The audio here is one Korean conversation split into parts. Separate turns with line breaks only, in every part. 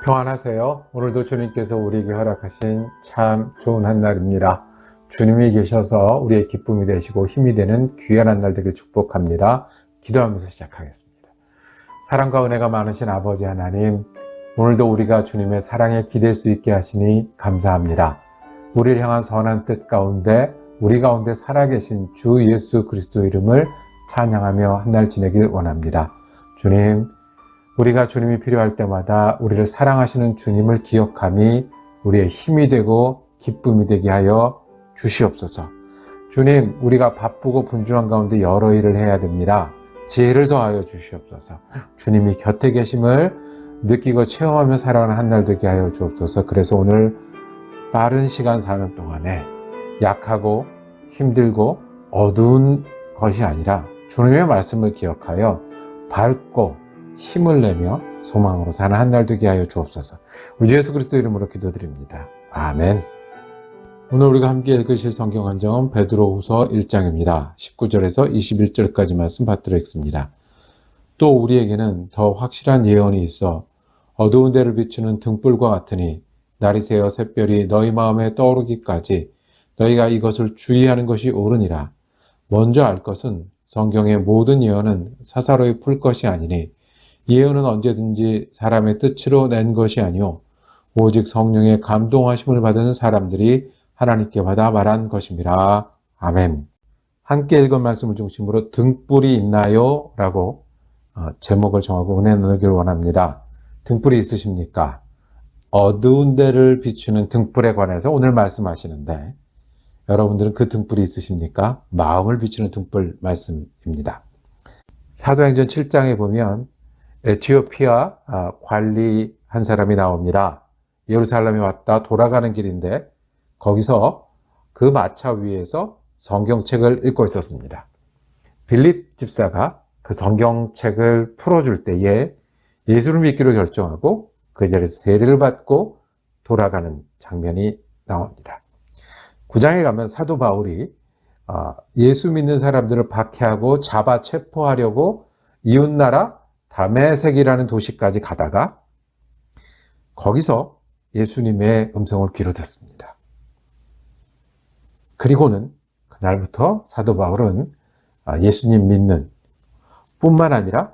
평안하세요. 오늘도 주님께서 우리에게 허락하신 참 좋은 한 날입니다. 주님이 계셔서 우리의 기쁨이 되시고 힘이 되는 귀한 한 날 되길 축복합니다. 기도하면서 시작하겠습니다. 사랑과 은혜가 많으신 아버지 하나님, 오늘도 우리가 주님의 사랑에 기댈 수 있게 하시니 감사합니다. 우리를 향한 선한 뜻 가운데 우리 가운데 살아계신 주 예수 그리스도 이름을 찬양하며 한 날 지내길 원합니다. 주님, 우리가 주님이 필요할 때마다 우리를 사랑하시는 주님을 기억함이 우리의 힘이 되고 기쁨이 되게 하여 주시옵소서. 주님, 우리가 바쁘고 분주한 가운데 여러 일을 해야 됩니다. 지혜를 더하여 주시옵소서. 주님이 곁에 계심을 느끼고 체험하며 살아가는 한 날 되게 하여 주옵소서. 그래서 오늘 빠른 시간 사는 동안에 약하고 힘들고 어두운 것이 아니라 주님의 말씀을 기억하여 밝고 힘을 내며 소망으로 사는 한 날 되게 하여 주옵소서. 우리 예수 그리스도 이름으로 기도드립니다. 아멘. 오늘 우리가 함께 읽으실 성경 한정은 베드로후서 1장입니다. 19절에서 21절까지 말씀 받들어 읽습니다. 또 우리에게는 더 확실한 예언이 있어 어두운 데를 비추는 등불과 같으니 날이 새어 샛별이 너희 마음에 떠오르기까지 너희가 이것을 주의하는 것이 옳으니라. 먼저 알 것은 성경의 모든 예언은 사사로이 풀 것이 아니니 예언은 언제든지 사람의 뜻으로 낸 것이 아니오 오직 성령의 감동하심을 받은 사람들이 하나님께 받아 말한 것입니다. 아멘. 함께 읽은 말씀을 중심으로 등불이 있나요? 라고 제목을 정하고 은혜 나누기를 원합니다. 등불이 있으십니까? 어두운 데를 비추는 등불에 관해서 오늘 말씀하시는데 여러분들은 그 등불이 있으십니까? 마음을 비추는 등불 말씀입니다. 사도행전 7장에 보면 에티오피아 관리 한 사람이 나옵니다. 예루살렘에 왔다 돌아가는 길인데 거기서 그 마차 위에서 성경책을 읽고 있었습니다. 빌립 집사가 그 성경책을 풀어줄 때에 예수를 믿기로 결정하고 그 자리에서 세례를 받고 돌아가는 장면이 나옵니다. 9장에 가면 사도 바울이 예수 믿는 사람들을 박해하고 잡아 체포하려고 이웃나라 다메섹이라는 도시까지 가다가 거기서 예수님의 음성을 귀로 듣습니다. 그리고는 그날부터 사도 바울은 예수님 믿는 뿐만 아니라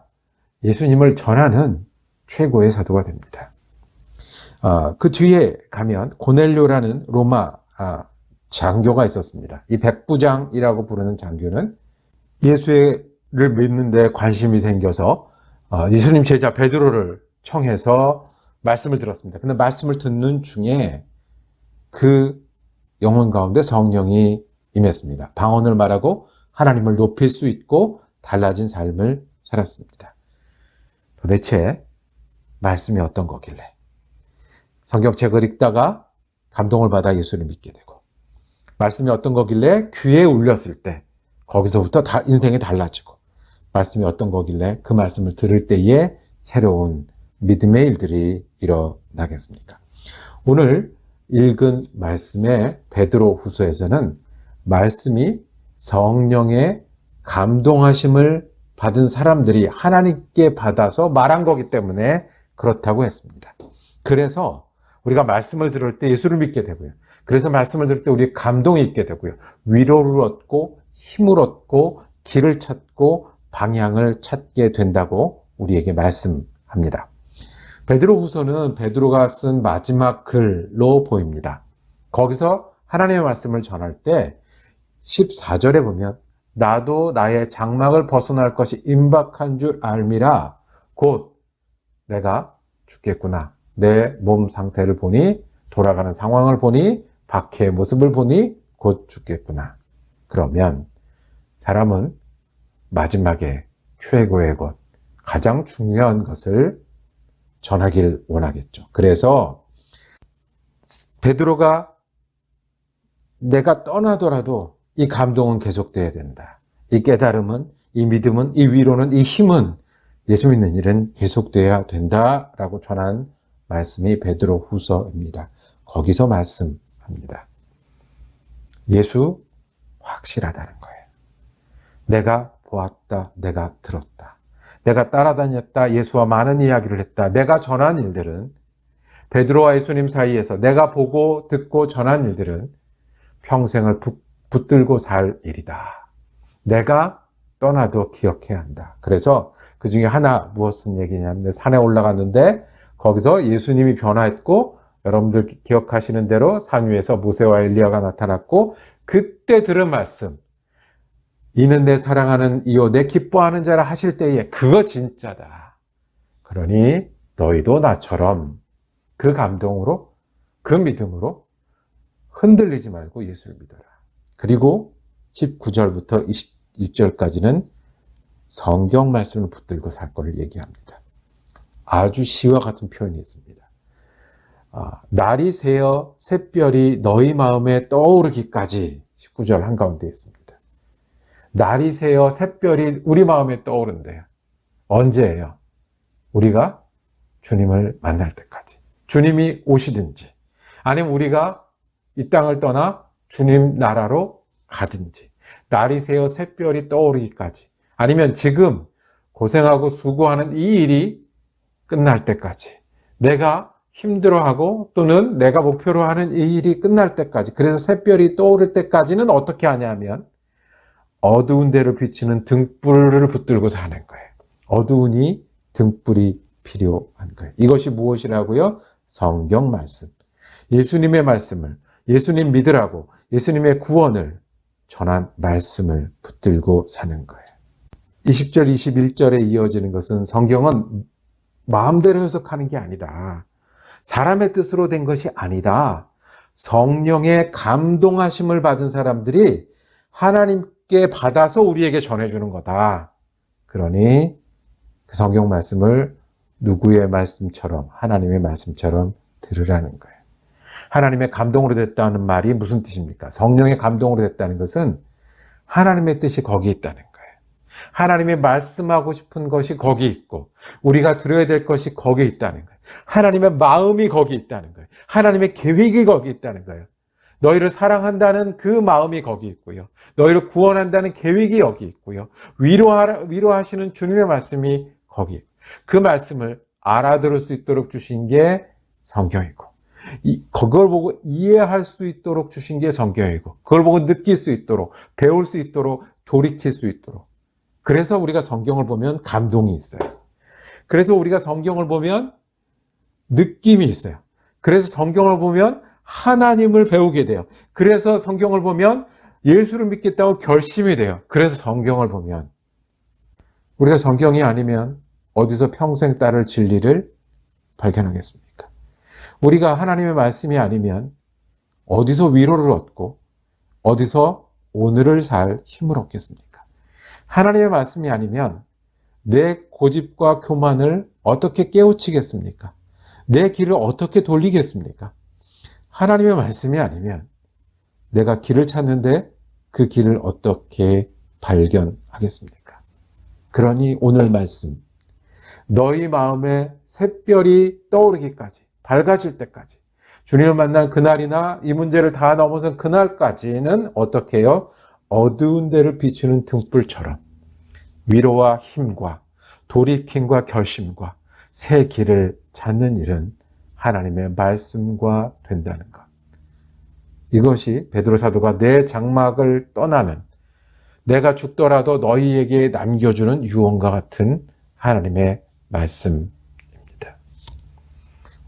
예수님을 전하는 최고의 사도가 됩니다. 그 뒤에 가면 고넬료라는 로마 장교가 있었습니다. 이 백부장이라고 부르는 장교는 예수를 믿는 데 관심이 생겨서 예수님 제자 베드로를 청해서 말씀을 들었습니다. 근데 말씀을 듣는 중에 그 영혼 가운데 성령이 임했습니다. 방언을 말하고 하나님을 높일 수 있고 달라진 삶을 살았습니다. 도대체 말씀이 어떤 거길래 성경책을 읽다가 감동을 받아 예수를 믿게 되고 말씀이 어떤 거길래 귀에 울렸을 때 거기서부터 인생이 달라지고 말씀이 어떤 거길래 그 말씀을 들을 때에 새로운 믿음의 일들이 일어나겠습니까? 오늘 읽은 말씀의 베드로 후서에서는 말씀이 성령의 감동하심을 받은 사람들이 하나님께 받아서 말한 거기 때문에 그렇다고 했습니다. 그래서 우리가 말씀을 들을 때 예수를 믿게 되고요. 그래서 말씀을 들을 때 우리 감동이 있게 되고요. 위로를 얻고 힘을 얻고 길을 찾고 방향을 찾게 된다고 우리에게 말씀합니다. 베드로후서는 베드로가 쓴 마지막 글로 보입니다. 거기서 하나님의 말씀을 전할 때 14절에 보면 나도 나의 장막을 벗어날 것이 임박한 줄 알미라 곧 내가 죽겠구나. 내 몸 상태를 보니 돌아가는 상황을 보니 박해의 모습을 보니 곧 죽겠구나. 그러면 사람은 마지막에 최고의 것, 가장 중요한 것을 전하길 원하겠죠. 그래서 베드로가 내가 떠나더라도 이 감동은 계속돼야 된다. 이 깨달음은, 이 믿음은, 이 위로는, 이 힘은 예수 믿는 일은 계속돼야 된다라고 전한 말씀이 베드로 후서입니다. 거기서 말씀합니다. 예수 확실하다는 거예요. 내가 보았다, 내가 들었다. 내가 따라다녔다, 예수와 많은 이야기를 했다. 내가 전한 일들은 베드로와 예수님 사이에서 내가 보고 듣고 전한 일들은 평생을 붙들고 살 일이다. 내가 떠나도 기억해야 한다. 그래서 그 중에 하나 무슨 얘기냐면 산에 올라갔는데 거기서 예수님이 변화했고 여러분들 기억하시는 대로 산 위에서 모세와 엘리야가 나타났고 그때 들은 말씀 이는 내 사랑하는 이요 내 기뻐하는 자라 하실 때에 그거 진짜다. 그러니 너희도 나처럼 그 감동으로 그 믿음으로 흔들리지 말고 예수를 믿어라. 그리고 19절부터 21절까지는 성경 말씀을 붙들고 살 것을 얘기합니다. 아주 시와 같은 표현이 있습니다. 날이 새어 샛별이 너희 마음에 떠오르기까지 19절 한가운데 있습니다. 날이 새어 샛별이 우리 마음에 떠오른대요. 언제예요? 우리가 주님을 만날 때까지. 주님이 오시든지 아니면 우리가 이 땅을 떠나 주님 나라로 가든지 날이 새어 샛별이 떠오르기까지 아니면 지금 고생하고 수고하는 이 일이 끝날 때까지 내가 힘들어하고 또는 내가 목표로 하는 이 일이 끝날 때까지 그래서 샛별이 떠오를 때까지는 어떻게 하냐면 어두운 데를 비추는 등불을 붙들고 사는 거예요. 어두우니 등불이 필요한 거예요. 이것이 무엇이라고요? 성경 말씀. 예수님의 말씀을 예수님 믿으라고 예수님의 구원을 전한 말씀을 붙들고 사는 거예요. 20절, 21절에 이어지는 것은 성경은 마음대로 해석하는 게 아니다. 사람의 뜻으로 된 것이 아니다. 성령의 감동하심을 받은 사람들이 하나님께 받아서 우리에게 전해주는 거다. 그러니 그 성경 말씀을 누구의 말씀처럼 하나님의 말씀처럼 들으라는 거예요. 하나님의 감동으로 됐다는 말이 무슨 뜻입니까? 성령의 감동으로 됐다는 것은 하나님의 뜻이 거기 있다는 거예요. 하나님의 말씀하고 싶은 것이 거기 있고 우리가 들어야 될 것이 거기 있다는 거예요. 하나님의 마음이 거기 있다는 거예요. 하나님의 계획이 거기 있다는 거예요. 너희를 사랑한다는 그 마음이 거기 있고요. 너희를 구원한다는 계획이 여기 있고요. 위로하시는 주님의 말씀이 거기 있고 그 말씀을 알아들을 수 있도록 주신 게 성경이고 그걸 보고 이해할 수 있도록 주신 게 성경이고 그걸 보고 느낄 수 있도록 배울 수 있도록 돌이킬 수 있도록 그래서 우리가 성경을 보면 감동이 있어요. 그래서 우리가 성경을 보면 느낌이 있어요. 그래서 성경을 보면 하나님을 배우게 돼요. 그래서 성경을 보면 예수를 믿겠다고 결심이 돼요. 그래서 성경을 보면 우리가 성경이 아니면 어디서 평생 따를 진리를 발견하겠습니까? 우리가 하나님의 말씀이 아니면 어디서 위로를 얻고 어디서 오늘을 살 힘을 얻겠습니까? 하나님의 말씀이 아니면 내 고집과 교만을 어떻게 깨우치겠습니까? 내 길을 어떻게 돌리겠습니까? 하나님의 말씀이 아니면 내가 길을 찾는데 그 길을 어떻게 발견하겠습니까? 그러니 오늘 말씀 너희 마음에 샛별이 떠오르기까지 밝아질 때까지 주님을 만난 그날이나 이 문제를 다 넘어선 그날까지는 어떻게 해요? 어두운 데를 비추는 등불처럼 위로와 힘과 돌이킴과 결심과 새 길을 찾는 일은 하나님의 말씀과 된다는 것. 이것이 베드로 사도가 내 장막을 떠나는 내가 죽더라도 너희에게 남겨주는 유언과 같은 하나님의 말씀입니다.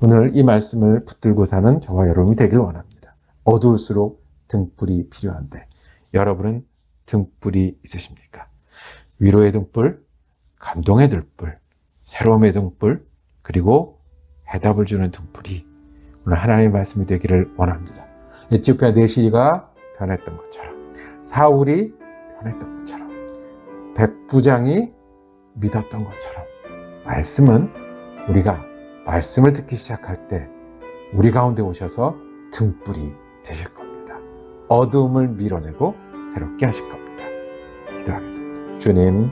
오늘 이 말씀을 붙들고 사는 저와 여러분이 되길 원합니다. 어두울수록 등불이 필요한데 여러분은 등불이 있으십니까? 위로의 등불, 감동의 등불, 새로움의 등불, 그리고 해답을 주는 등불이 오늘 하나님의 말씀이 되기를 원합니다. 에티오피아 내시가 변했던 것처럼 사울이 변했던 것처럼 백부장이 믿었던 것처럼 말씀은 우리가 말씀을 듣기 시작할 때 우리 가운데 오셔서 등불이 되실 겁니다. 어두움을 밀어내고 새롭게 하실 겁니다. 기도하겠습니다. 주님,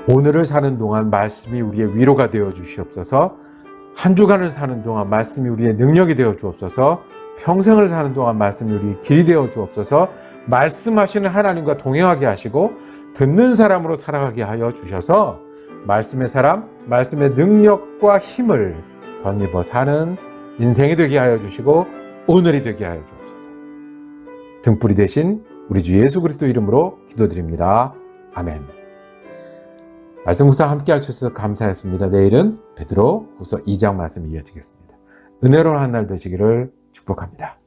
오늘을 사는 동안 말씀이 우리의 위로가 되어 주시옵소서. 한 주간을 사는 동안 말씀이 우리의 능력이 되어 주옵소서. 평생을 사는 동안 말씀이 우리의 길이 되어 주옵소서. 말씀하시는 하나님과 동행하게 하시고 듣는 사람으로 살아가게 하여 주셔서 말씀의 사람, 말씀의 능력과 힘을 덧입어 사는 인생이 되게 하여 주시고 오늘이 되게 하여 주옵소서. 등불이 되신 우리 주 예수 그리스도 이름으로 기도드립니다. 아멘. 말씀 묵상 함께 할 수 있어서 감사했습니다. 내일은 베드로후서 2장 말씀이 이어지겠습니다. 은혜로운 한 날 되시기를 축복합니다.